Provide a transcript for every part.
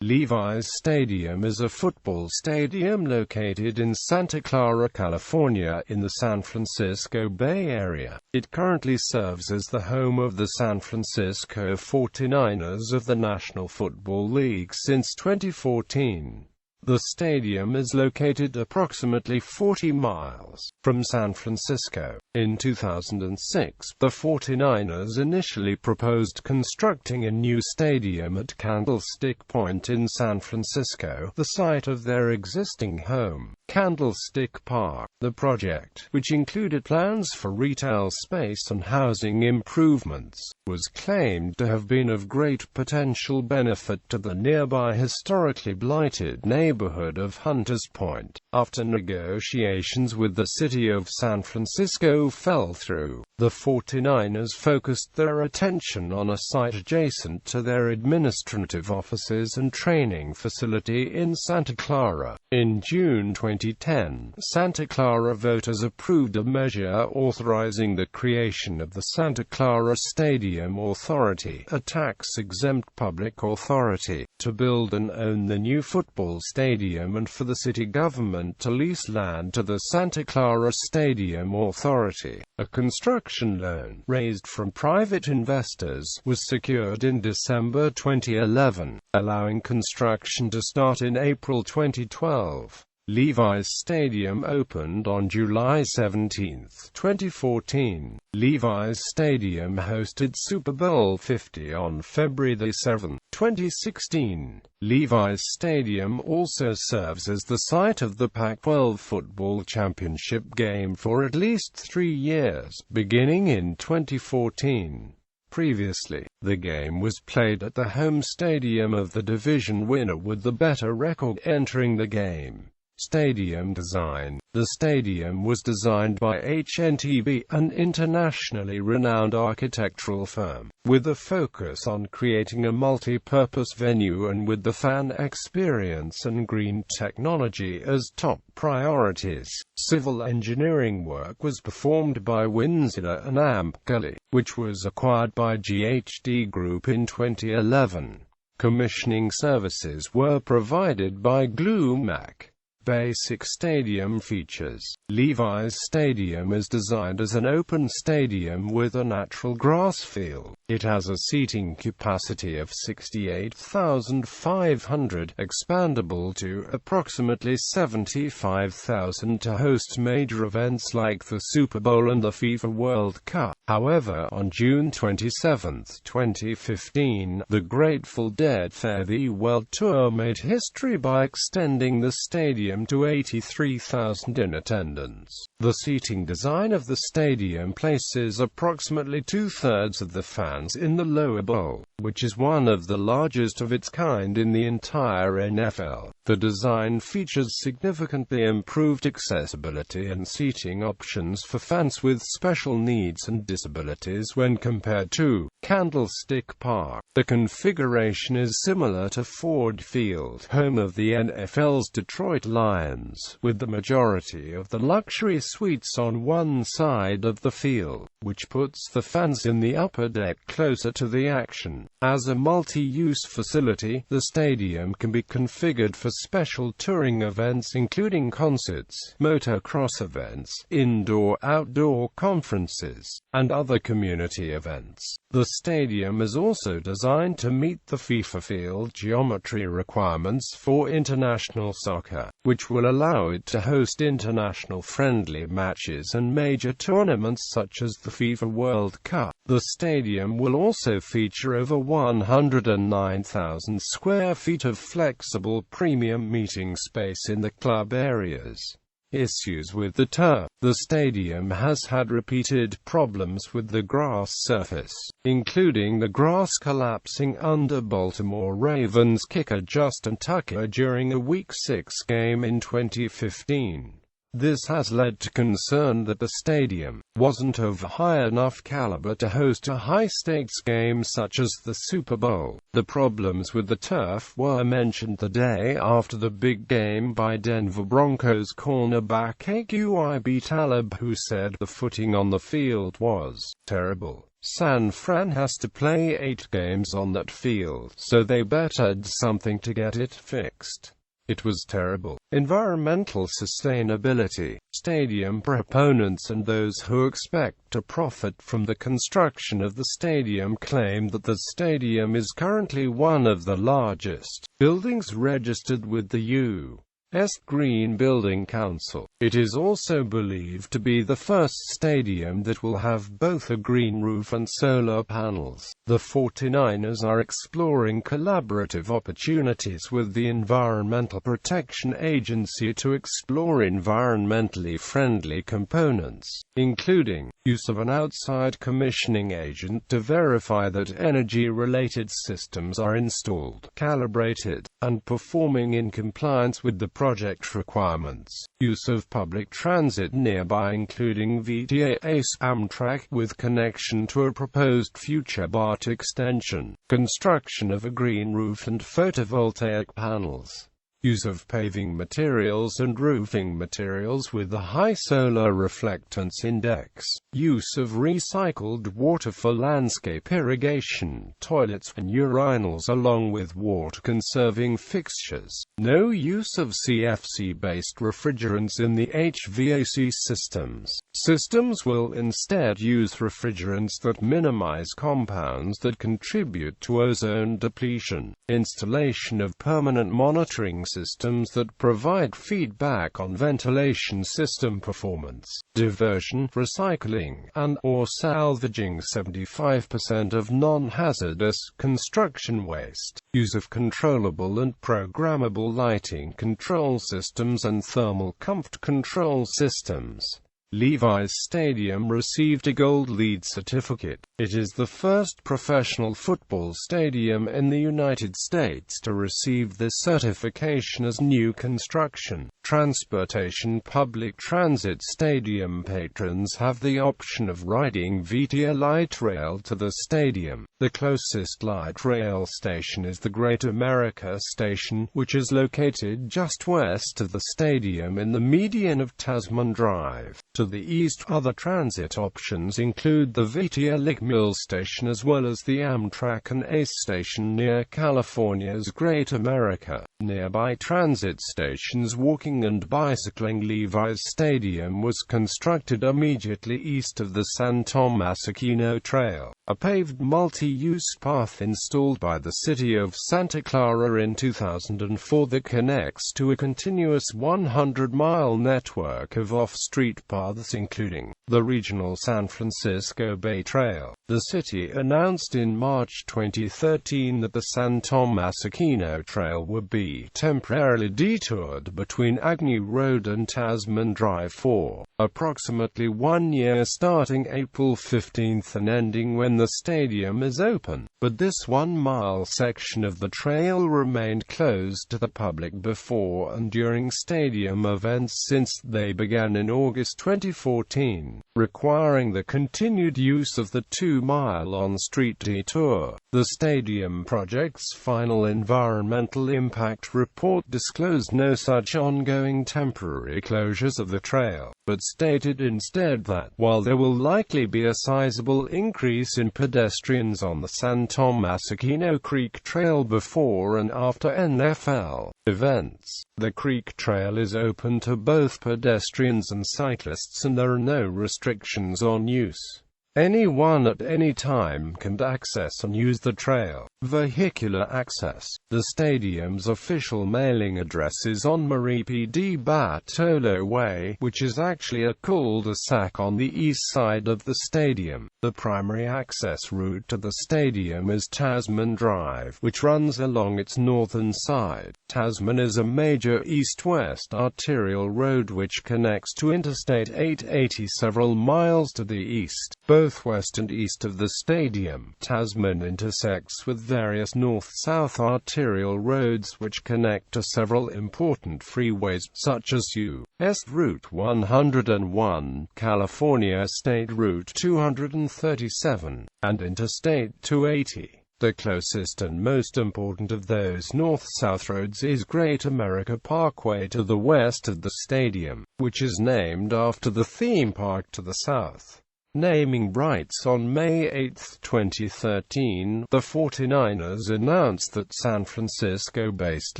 Levi's Stadium is a football stadium located in Santa Clara, California, in the San Francisco Bay Area. It currently serves as the home of the San Francisco 49ers of the National Football League since 2014. The stadium is located approximately 40 miles from San Francisco. In 2006, the 49ers initially proposed constructing a new stadium at Candlestick Point in San Francisco, the site of their existing home, Candlestick Park. The project, which included plans for retail space and housing improvements, was claimed to have been of great potential benefit to the nearby historically blighted neighborhood of Hunters Point. After negotiations with the city of San Francisco fell through, the 49ers focused their attention on a site adjacent to their administrative offices and training facility in Santa Clara. In June 2010, Santa Clara voters approved a measure authorizing the creation of the Santa Clara Stadium Authority, a tax-exempt public authority, to build and own the new football stadium and for the city government to lease land to the Santa Clara Stadium Authority. A construction loan, raised from private investors, was secured in December 2011, allowing construction to start in April 2012. Levi's Stadium opened on July 17, 2014. Levi's Stadium hosted Super Bowl 50 on February 7, 2016. Levi's Stadium also serves as the site of the Pac-12 football championship game for at least 3 years, beginning in 2014. Previously, the game was played at the home stadium of the division winner with the better record entering the game. Stadium design. The stadium was designed by HNTB, an internationally renowned architectural firm, with a focus on creating a multi-purpose venue and with the fan experience and green technology as top priorities. Civil engineering work was performed by Winslow and Amp-Kelly, which was acquired by GHD Group in 2011. Commissioning services were provided by GlueMac. Basic stadium features. Levi's Stadium is designed as an open stadium with a natural grass field. It has a seating capacity of 68,500, expandable to approximately 75,000 to host major events like the Super Bowl and the FIFA World Cup. However, on June 27, 2015, the Grateful Dead Farewell Tour made history by extending the stadium to 83,000 in attendance. The seating design of the stadium places approximately two-thirds of the fans in the lower bowl, which is one of the largest of its kind in the entire NFL. The design features significantly improved accessibility and seating options for fans with special needs and disabilities when compared to Candlestick Park. The configuration is similar to Ford Field, home of the NFL's Detroit Lions, with the majority of the luxury suites on one side of the field, which puts the fans in the upper deck closer to the action. As a multi-use facility, the stadium can be configured for special touring events including concerts, motocross events, indoor-outdoor conferences, and other community events. The stadium is also designed to meet the FIFA field geometry requirements for international soccer, which will allow it to host international friendly matches and major tournaments such as the FIFA World Cup. The stadium will also feature over 109,000 square feet of flexible premium meeting space in the club areas. Issues with the turf. The stadium has had repeated problems with the grass surface, including the grass collapsing under Baltimore Ravens kicker Justin Tucker during a Week 6 game in 2015. This has led to concern that the stadium wasn't of high enough caliber to host a high-stakes game such as the Super Bowl. The problems with the turf were mentioned the day after the big game by Denver Broncos cornerback Aqib Talib, who said the footing on the field was terrible. San Fran has to play 8 games on that field, so they bettered something to get it fixed. It was terrible. Environmental sustainability. Stadium proponents and those who expect to profit from the construction of the stadium claim that the stadium is currently one of the largest buildings registered with the U.S. Green Building Council. It is also believed to be the first stadium that will have both a green roof and solar panels. The 49ers are exploring collaborative opportunities with the Environmental Protection Agency to explore environmentally friendly components, including use of an outside commissioning agent to verify that energy-related systems are installed, calibrated, and performing in compliance with the project requirements. Use of public transit nearby including VTA-ACE Amtrak with connection to a proposed future BART extension. Construction of a green roof and photovoltaic panels. Use of paving materials and roofing materials with a high solar reflectance index. Use of recycled water for landscape irrigation, toilets, and urinals along with water-conserving fixtures. No use of CFC-based refrigerants in the HVAC systems. Systems will instead use refrigerants that minimize compounds that contribute to ozone depletion. Installation of permanent monitoring systems that provide feedback on ventilation system performance. Diversion, recycling, and/or salvaging 75% of non-hazardous construction waste. Use of controllable and programmable lighting control systems and thermal comfort control systems. Levi's Stadium received a Gold LEED certificate. It is the first professional football stadium in the United States to receive this certification as new construction. Transportation. Public transit stadium patrons have the option of riding VTA light rail to the stadium. The closest light rail station is the Great America Station, which is located just west of the stadium in the median of Tasman Drive. To the east, other transit options include the VTA Lickmill Station as well as the Amtrak and ACE Station near California's Great America. Nearby transit stations. Walking and bicycling. Levi's Stadium was constructed immediately east of the San Tomas Aquino Trail, a paved multi-use path installed by the city of Santa Clara in 2004 that connects to a continuous 100-mile network of off-street paths including the regional San Francisco Bay Trail. The city announced in March 2013 that the San Tomas Aquino Trail would be temporarily detoured between Agnew Road and Tasman Drive for approximately 1 year starting April 15 and ending when the stadium is open. But this 1-mile section of the trail remained closed to the public before and during stadium events since they began in August 2014, requiring the continued use of the 2-mile on-street detour. The stadium project's final environmental impact report disclosed no such ongoing temporary closures of the trail, but stated instead that, while there will likely be a sizable increase in pedestrians on the San Tomas Aquino Creek Trail before and after NFL events, the Creek Trail is open to both pedestrians and cyclists and there are no restrictions on use. Anyone at any time can access and use the trail. Vehicular access. The stadium's official mailing address is on Marie P. D. Bartolo Way, which is actually a cul-de-sac on the east side of the stadium. The primary access route to the stadium is Tasman Drive, which runs along its northern side. Tasman is a major east-west arterial road which connects to Interstate 880 several miles to the east. Both west and east of the stadium, Tasman intersects with various north-south arterial roads which connect to several important freeways, such as U.S. Route 101, California State Route 237, and Interstate 280. The closest and most important of those north-south roads is Great America Parkway to the west of the stadium, which is named after the theme park to the south. naming rights. On May 8, 2013, the 49ers announced that San Francisco-based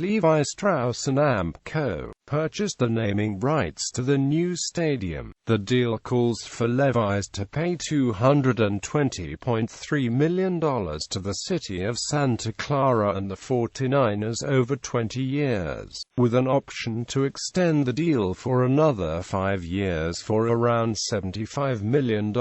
Levi Strauss & Amp Co. purchased the naming rights to the new stadium. The deal calls for Levi's to pay $220.3 million to the city of Santa Clara and the 49ers over 20 years, with an option to extend the deal for another 5 years for around $75 million.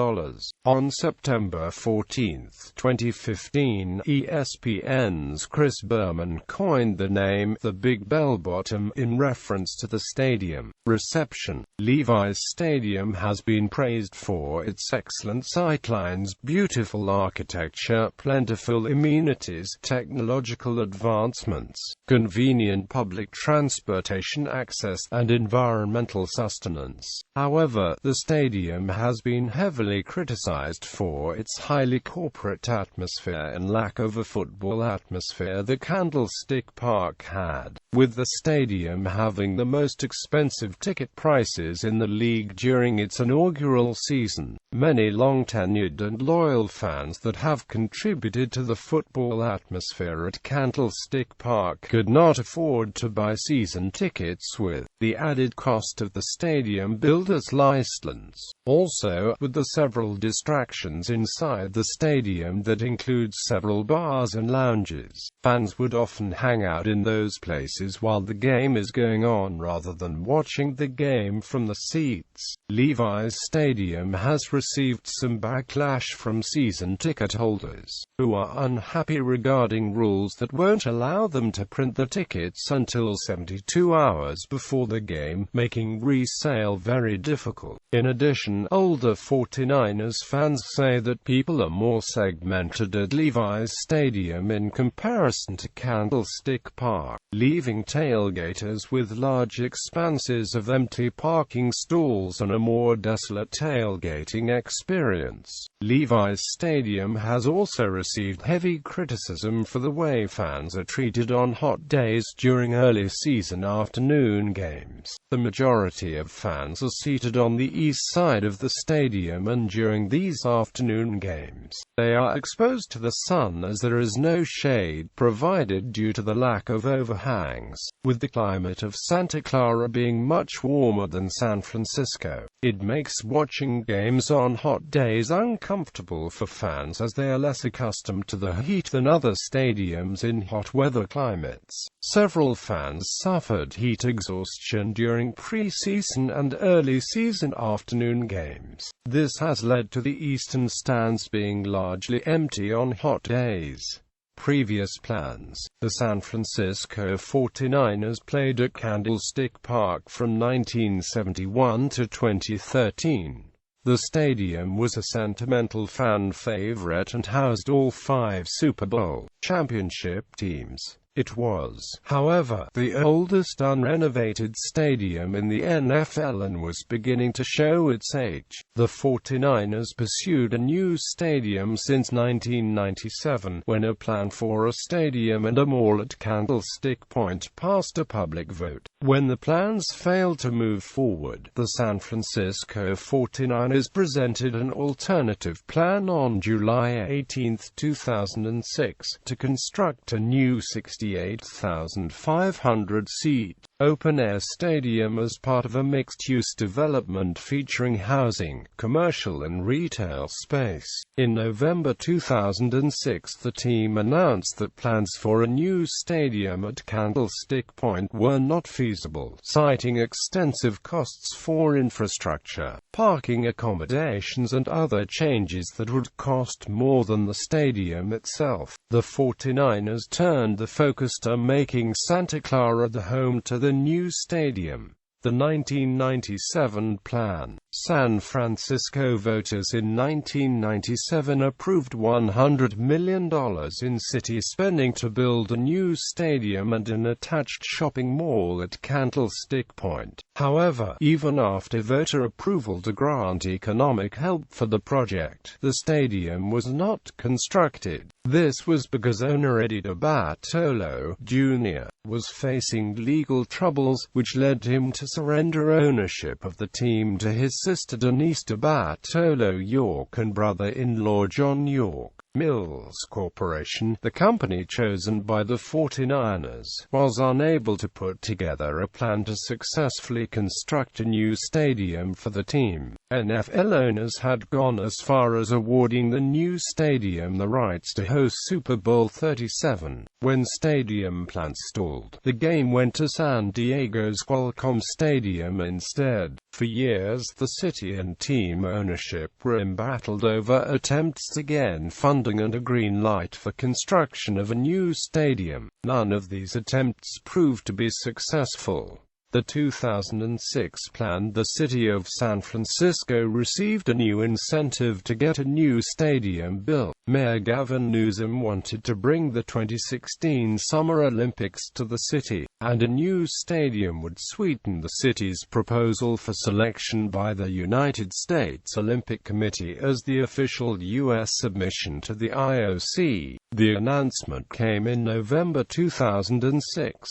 On September 14, 2015, ESPN's Chris Berman coined the name "the Big Bell Bottom" in reference to the stadium reception. Levi's Stadium has been praised for its excellent sightlines, beautiful architecture, plentiful amenities, technological advancements, convenient public transportation access, and environmental sustenance. However, the stadium has been heavily criticized for its highly corporate atmosphere and lack of a football atmosphere the Candlestick Park had, with the stadium having the most expensive ticket prices in the league during its inaugural season. Many long-tenured and loyal fans that have contributed to the football atmosphere at Candlestick Park could not afford to buy season tickets with the added cost of the stadium builder's license. Also, with the several distractions inside the stadium that includes several bars and lounges, fans would often hang out in those places while the game is going on rather than watching the game from the seats. Levi's Stadium has received some backlash from season ticket holders, who are unhappy regarding rules that won't allow them to print the tickets until 72 hours before the game, making resale very difficult. In addition, older 49ers fans say that people are more segmented at Levi's Stadium in comparison to Candlestick Park, leaving tailgaters with large expanses of empty parking stalls and a more desolate tailgating experience. Levi's Stadium has also received heavy criticism for the way fans are treated on hot days during early season afternoon games. The majority of fans are seated on the east side of the stadium, and during these afternoon games, they are exposed to the sun as there is no shade provided due to the lack of overhangs. With the climate of Santa Clara being much warmer than San Francisco, it makes watching games on hot days uncomfortable for fans as they are less accustomed to the heat than other stadiums in hot weather climates. Several fans suffered heat exhaustion during pre-season and early season afternoon games. This has led to the eastern stands being largely empty on hot days. Previous plans. The San Francisco 49ers played at Candlestick Park from 1971 to 2013. The stadium was a sentimental fan favorite and housed all 5 Super Bowl championship teams. It was, however, the oldest unrenovated stadium in the NFL and was beginning to show its age. The 49ers pursued a new stadium since 1997, when a plan for a stadium and a mall at Candlestick Point passed a public vote. When the plans failed to move forward, the San Francisco 49ers presented an alternative plan on July 18, 2006, to construct a new 68,500-seat open-air stadium as part of a mixed-use development featuring housing, commercial and retail space. In November 2006, the team announced that plans for a new stadium at Candlestick Point were not feasible, citing extensive costs for infrastructure, parking accommodations and other changes that would cost more than the stadium itself. The 49ers turned the focus to making Santa Clara the home to the new stadium. The 1997 plan. San Francisco voters in 1997 approved $100 million in city spending to build a new stadium and an attached shopping mall at Candlestick Point. However, even after voter approval to grant economic help for the project, the stadium was not constructed. This was because owner Eddie DeBartolo, Jr. was facing legal troubles, which led him to surrender ownership of the team to his sister Denise de Bartolo York and brother-in-law John York. Mills Corporation, the company chosen by the 49ers, was unable to put together a plan to successfully construct a new stadium for the team. NFL owners had gone as far as awarding the new stadium the rights to host Super Bowl 37. When stadium plans stalled, the game went to San Diego's Qualcomm Stadium instead. For years, the city and team ownership were embattled over attempts to gain funding and a green light for construction of a new stadium. None of these attempts proved to be successful. The 2006 plan, the city of San Francisco received a new incentive to get a new stadium built. Mayor Gavin Newsom wanted to bring the 2016 Summer Olympics to the city, and a new stadium would sweeten the city's proposal for selection by the United States Olympic Committee as the official U.S. submission to the IOC. The announcement came in November 2006.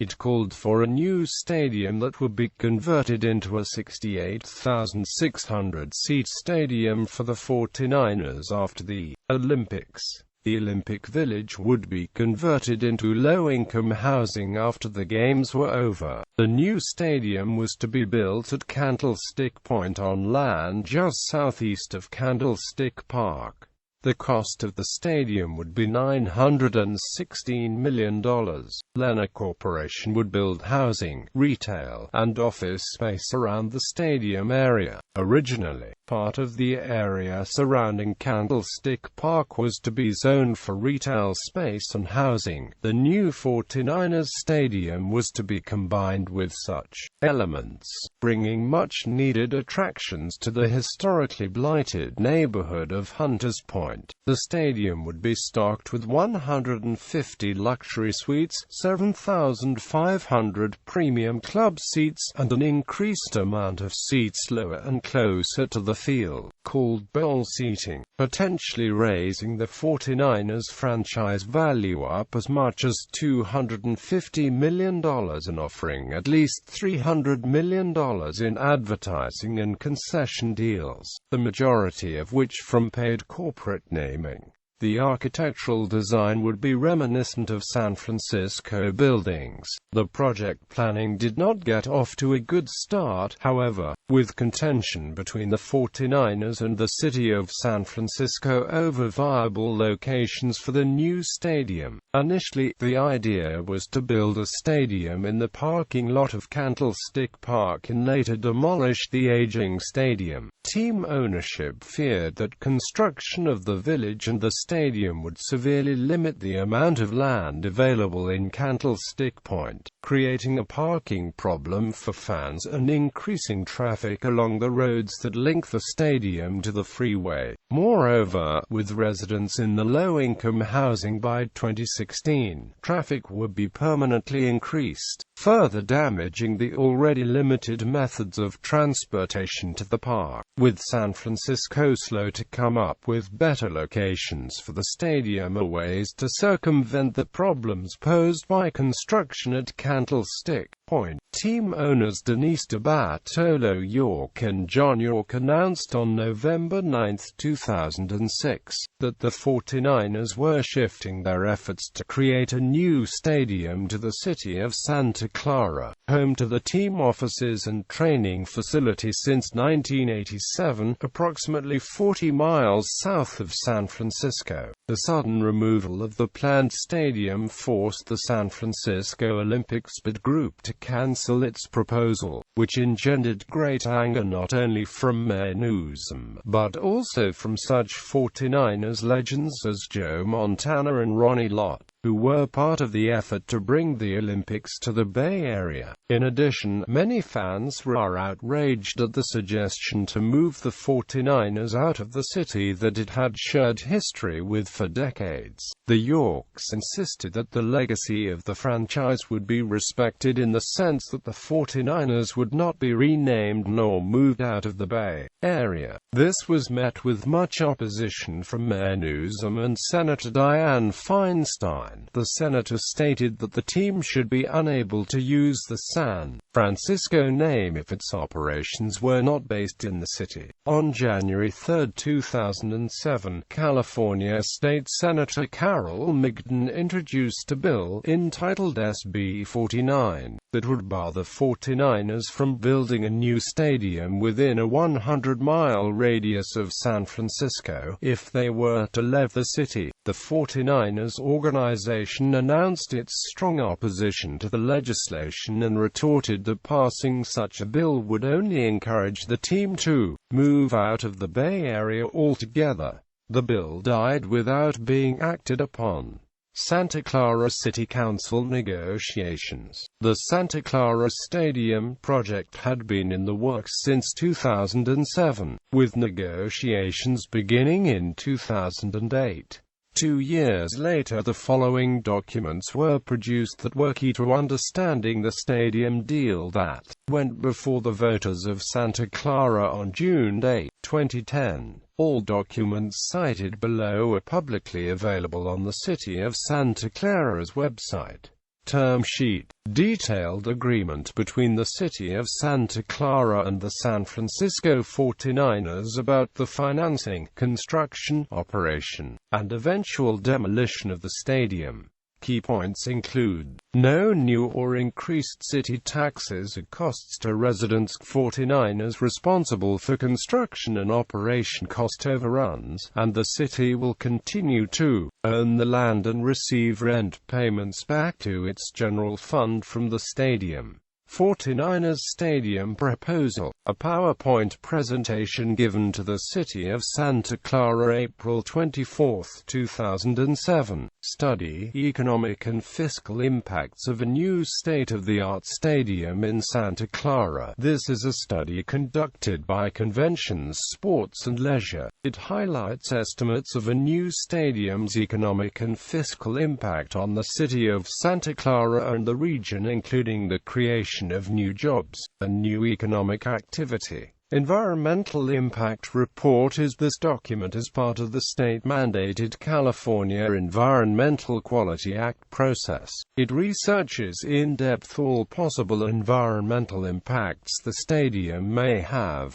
It called for a new stadium that would be converted into a 68,600-seat stadium for the 49ers after the Olympics. The Olympic Village would be converted into low-income housing after the games were over. The new stadium was to be built at Candlestick Point on land just southeast of Candlestick Park. The cost of the stadium would be $916 million. Lennar Corporation would build housing, retail, and office space around the stadium area. Originally, part of the area surrounding Candlestick Park was to be zoned for retail space and housing. The new 49ers stadium was to be combined with such elements, bringing much-needed attractions to the historically blighted neighborhood of Hunters Point. The stadium would be stocked with 150 luxury suites, 7,500 premium club seats, and an increased amount of seats lower and closer to the field, called bowl seating, potentially raising the 49ers franchise value up as much as $250 million and offering at least $300 million in advertising and concession deals, the majority of which from paid corporate naming. The architectural design would be reminiscent of San Francisco buildings. The project planning did not get off to a good start, however, with contention between the 49ers and the city of San Francisco over viable locations for the new stadium. Initially, the idea was to build a stadium in the parking lot of Candlestick Park and later demolish the aging stadium. Team ownership feared that construction of the village and the stadium would severely limit the amount of land available in Candlestick Point, creating a parking problem for fans and increasing traffic along the roads that link the stadium to the freeway. Moreover, with residents in the low-income housing by 2016, traffic would be permanently increased, further damaging the already limited methods of transportation to the park. With San Francisco slow to come up with better locations for the stadium or ways to circumvent the problems posed by construction at Candlestick Point, team owners Denise de Bartolo York and John York announced on November 9, 2006, that the 49ers were shifting their efforts to create a new stadium to the city of Santa Clara, home to the team offices and training facility since 1987, approximately 40 miles south of San Francisco. The sudden removal of the planned stadium forced the San Francisco Olympics bid group to cancel its proposal, which engendered great anger not only from Mayor Newsom, but also from such 49ers legends as Joe Montana and Ronnie Lott, who were part of the effort to bring the Olympics to the Bay Area. In addition, many fans were outraged at the suggestion to move the 49ers out of the city that it had shared history with for decades. The Yorks insisted that the legacy of the franchise would be respected in the sense that the 49ers would not be renamed nor moved out of the Bay Area. This was met with much opposition from Mayor Newsom and Senator Dianne Feinstein. The senator stated that the team should be unable to use the San Francisco name if its operations were not based in the city. On January 3, 2007, California State Senator Carol Migden introduced a bill entitled SB 49 that would bar the 49ers from building a new stadium within a 100-mile radius of San Francisco if they were to leave the city. The 49ers organization announced its strong opposition to the legislation and retorted that passing such a bill would only encourage the team to move out of the Bay Area altogether. The bill died without being acted upon. Santa Clara City Council negotiations. The Santa Clara Stadium project had been in the works since 2007, with negotiations beginning in 2008. 2 years later, the following documents were produced that were key to understanding the stadium deal that went before the voters of Santa Clara on June 8, 2010. All documents cited below are publicly available on the City of Santa Clara's website. Term sheet. Detailed agreement between the City of Santa Clara and the San Francisco 49ers about the financing, construction, operation, and eventual demolition of the stadium. Key points include: no new or increased city taxes or costs to residents, 49ers responsible for construction and operation cost overruns, and the city will continue to own the land and receive rent payments back to its general fund from the stadium. 49ers Stadium Proposal. A PowerPoint presentation given to the City of Santa Clara April 24, 2007. Study economic and fiscal impacts of a new state-of-the-art stadium in Santa Clara. This is a study conducted by Conventions Sports and Leisure. It highlights estimates of a new stadium's economic and fiscal impact on the city of Santa Clara and the region, including the creation of new jobs and new economic activity. Environmental Impact Report is this document as part of the state-mandated California Environmental Quality Act process. It researches in depth all possible environmental impacts the stadium may have.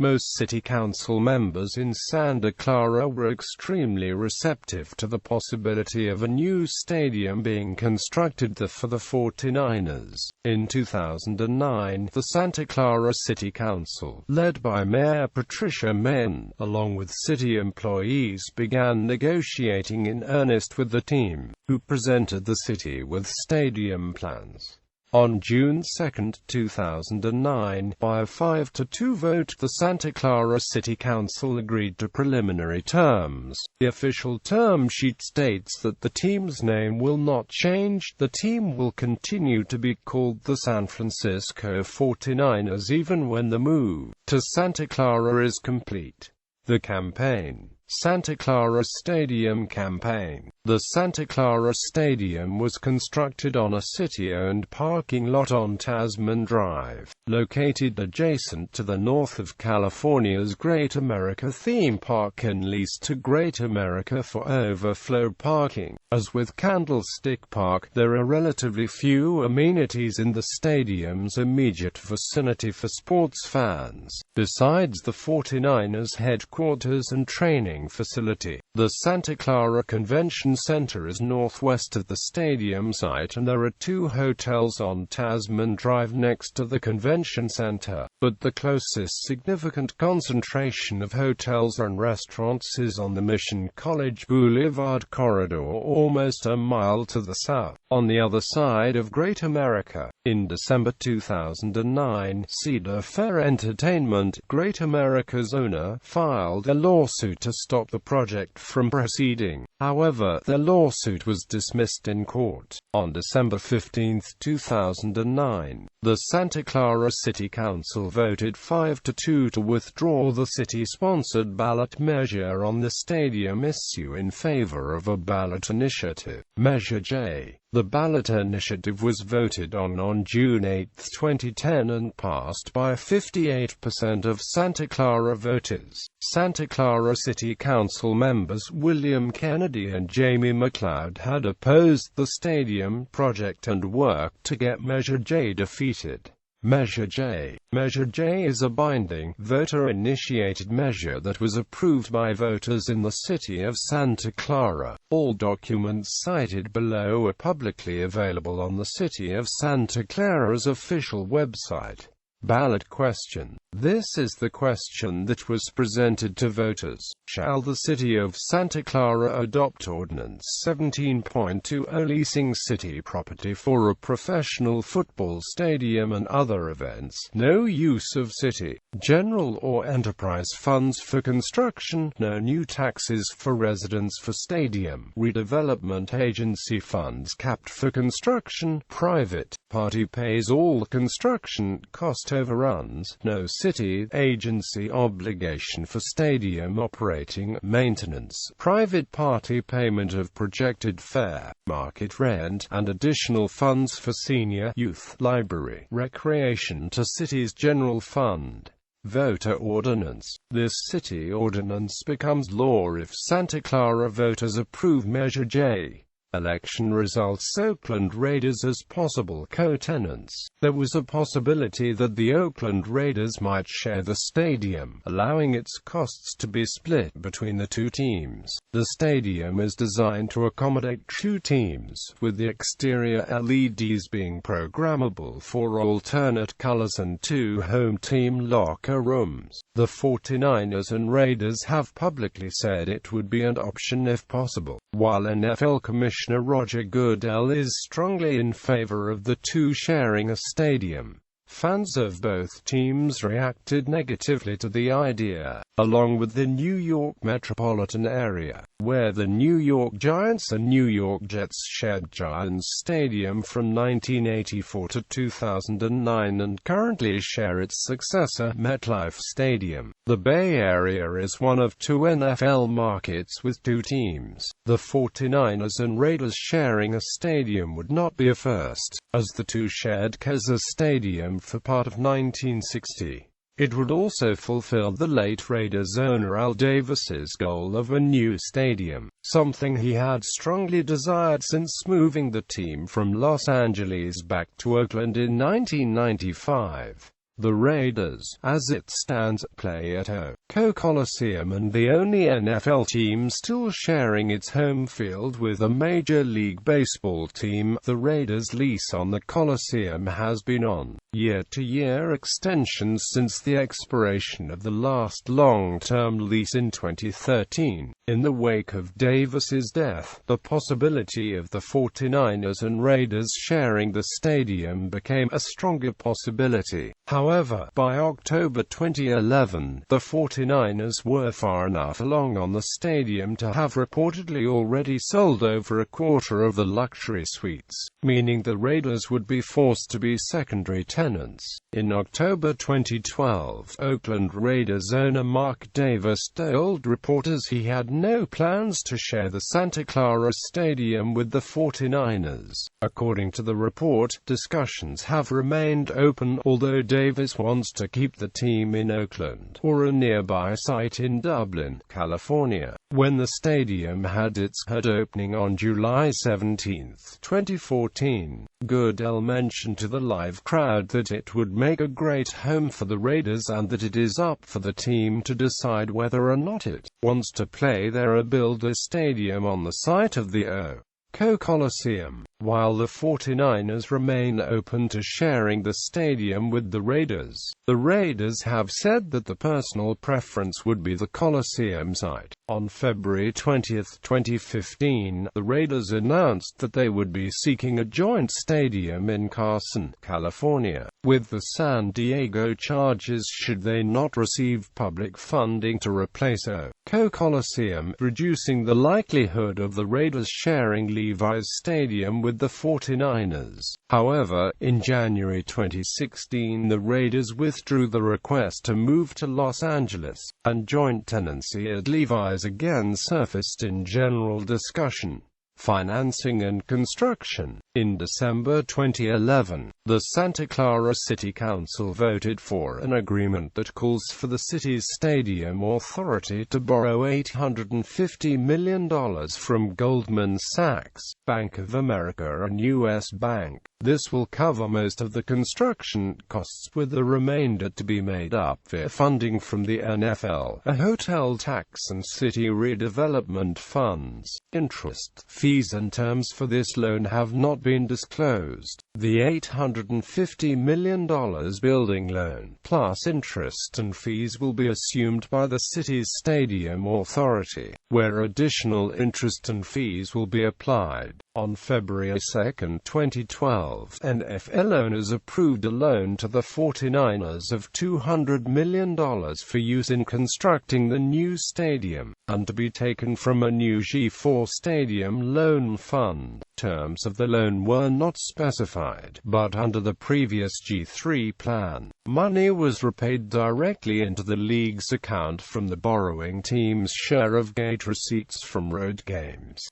Most city council members in Santa Clara were extremely receptive to the possibility of a new stadium being constructed for the 49ers. In 2009, the Santa Clara City Council, led by Mayor Patricia Mann, along with city employees, began negotiating in earnest with the team, who presented the city with stadium plans. On June 2, 2009, by a 5-2 vote, the Santa Clara City Council agreed to preliminary terms. The official term sheet states that the team's name will not change. The team will continue to be called the San Francisco 49ers even when the move to Santa Clara is complete. The campaign. Santa Clara Stadium Campaign. The Santa Clara Stadium was constructed on a city-owned parking lot on Tasman Drive, located adjacent to the north of California's Great America theme park and leased to Great America for overflow parking. As with Candlestick Park, there are relatively few amenities in the stadium's immediate vicinity for sports fans, besides the 49ers headquarters and training facility. The Santa Clara Convention Center is northwest of the stadium site, and there are 2 hotels on Tasman Drive next to the convention center, but the closest significant concentration of hotels and restaurants is on the Mission College Boulevard corridor, almost a mile to the south, on the other side of Great America. In December 2009, Cedar Fair Entertainment, Great America's owner, filed a lawsuit to stop the project from proceeding. However, their lawsuit was dismissed in court. On December 15, 2009, the Santa Clara City Council voted 5-2 to withdraw the city-sponsored ballot measure on the stadium issue in favor of a ballot initiative, Measure J. The ballot initiative was voted on June 8, 2010 and passed by 58% of Santa Clara voters. Santa Clara City Council members William Kennedy and Jamie McLeod had opposed the stadium project and worked to get Measure J defeated. Measure J. Measure J is a binding, voter-initiated measure that was approved by voters in the city of Santa Clara. All documents cited below are publicly available on the City of Santa Clara's official website. Ballot question. This is the question that was presented to voters. Shall the City of Santa Clara adopt Ordinance 17.20 leasing city property for a professional football stadium and other events? No use of city, general or enterprise funds for construction. No new taxes for residents for stadium. Redevelopment agency funds capped for construction. Private party pays all construction cost overruns. No city agency obligation for stadium operating maintenance. Private party payment of projected fare, market rent, and additional funds for senior, youth, library, recreation to city's general fund. Voter ordinance. This city ordinance becomes law if Santa Clara voters approve Measure J. Election results. Oakland Raiders as possible co-tenants. There was a possibility that the Oakland Raiders might share the stadium, allowing its costs to be split between the two teams. The stadium is designed to accommodate two teams, with the exterior LEDs being programmable for alternate colors and two home team locker rooms. The 49ers and Raiders have publicly said it would be an option if possible, while NFL Commissioner Roger Goodell is strongly in favor of the two sharing a stadium. Fans of both teams reacted negatively to the idea, along with the New York metropolitan area, where the New York Giants and New York Jets shared Giants Stadium from 1984 to 2009 and currently share its successor, MetLife Stadium. The Bay Area is one of two NFL markets with two teams. The 49ers and Raiders sharing a stadium would not be a first, as the two shared Kansas Stadium for part of 1960. It would also fulfill the late Raiders owner Al Davis's goal of a new stadium, something he had strongly desired since moving the team from Los Angeles back to Oakland in 1995. The Raiders, as it stands, play at O.co Coliseum and the only NFL team still sharing its home field with a Major League Baseball team. The Raiders' lease on the Coliseum has been on year-to-year extensions since the expiration of the last long-term lease in 2013. In the wake of Davis's death, the possibility of the 49ers and Raiders sharing the stadium became a stronger possibility. However, by October 2011, the 49ers were far enough along on the stadium to have reportedly already sold over a quarter of the luxury suites, meaning the Raiders would be forced to be secondary tenants. In October 2012, Oakland Raiders owner Mark Davis told reporters he had no plans to share the Santa Clara Stadium with the 49ers. According to the report, discussions have remained open, although Davis wants to keep the team in Oakland, or a nearby site in Dublin, California. When the stadium had its hard opening on July 17, 2014, Goodell mentioned to the live crowd that it would make a great home for the Raiders and that it is up for the team to decide whether or not it wants to play there or build a stadium on the site of the O.co Coliseum. While the 49ers remain open to sharing the stadium with the Raiders, the Raiders have said that the personal preference would be the Coliseum site. On February 20, 2015, the Raiders announced that they would be seeking a joint stadium in Carson, California, with the San Diego Chargers should they not receive public funding to replace O.co Coliseum, reducing the likelihood of the Raiders sharing Levi's stadium with the 49ers. However, in January 2016 the Raiders withdrew the request to move to Los Angeles, and joint tenancy at Levi's again surfaced in general discussion. Financing and construction. In December 2011, the Santa Clara City Council voted for an agreement that calls for the city's stadium authority to borrow $850 million from Goldman Sachs, Bank of America and U.S. Bank. This will cover most of the construction costs, with the remainder to be made up via funding from the NFL, a hotel tax and city redevelopment funds. Interest, fees and terms for this loan have not been disclosed. The $850 million building loan, plus interest and fees, will be assumed by the city's stadium authority, where additional interest and fees will be applied. On February 2, 2012, NFL owners approved a loan to the 49ers of $200 million for use in constructing the new stadium, and to be taken from a new G4 Stadium Loan Fund. Terms of the loan were not specified, but under the previous G3 plan, money was repaid directly into the league's account from the borrowing team's share of gate receipts from road games.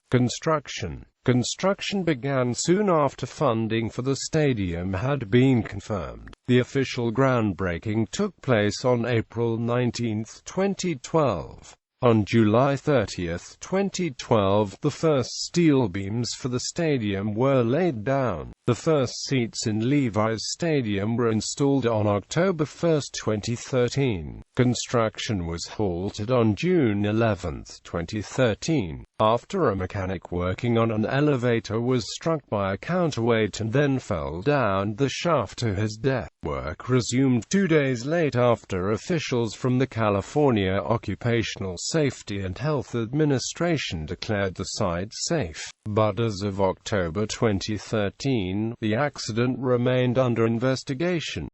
Construction began soon after funding for the stadium had been confirmed. The official groundbreaking took place on April 19, 2012. On July 30, 2012, the first steel beams for the stadium were laid down. The first seats in Levi's stadium were installed on October 1, 2013. Construction was halted on June 11, 2013, after a mechanic working on an elevator was struck by a counterweight and then fell down the shaft to his death. Work resumed 2 days later after officials from the California Occupational Safety and Health Administration declared the site safe. But as of October 2013, the accident remained under investigation.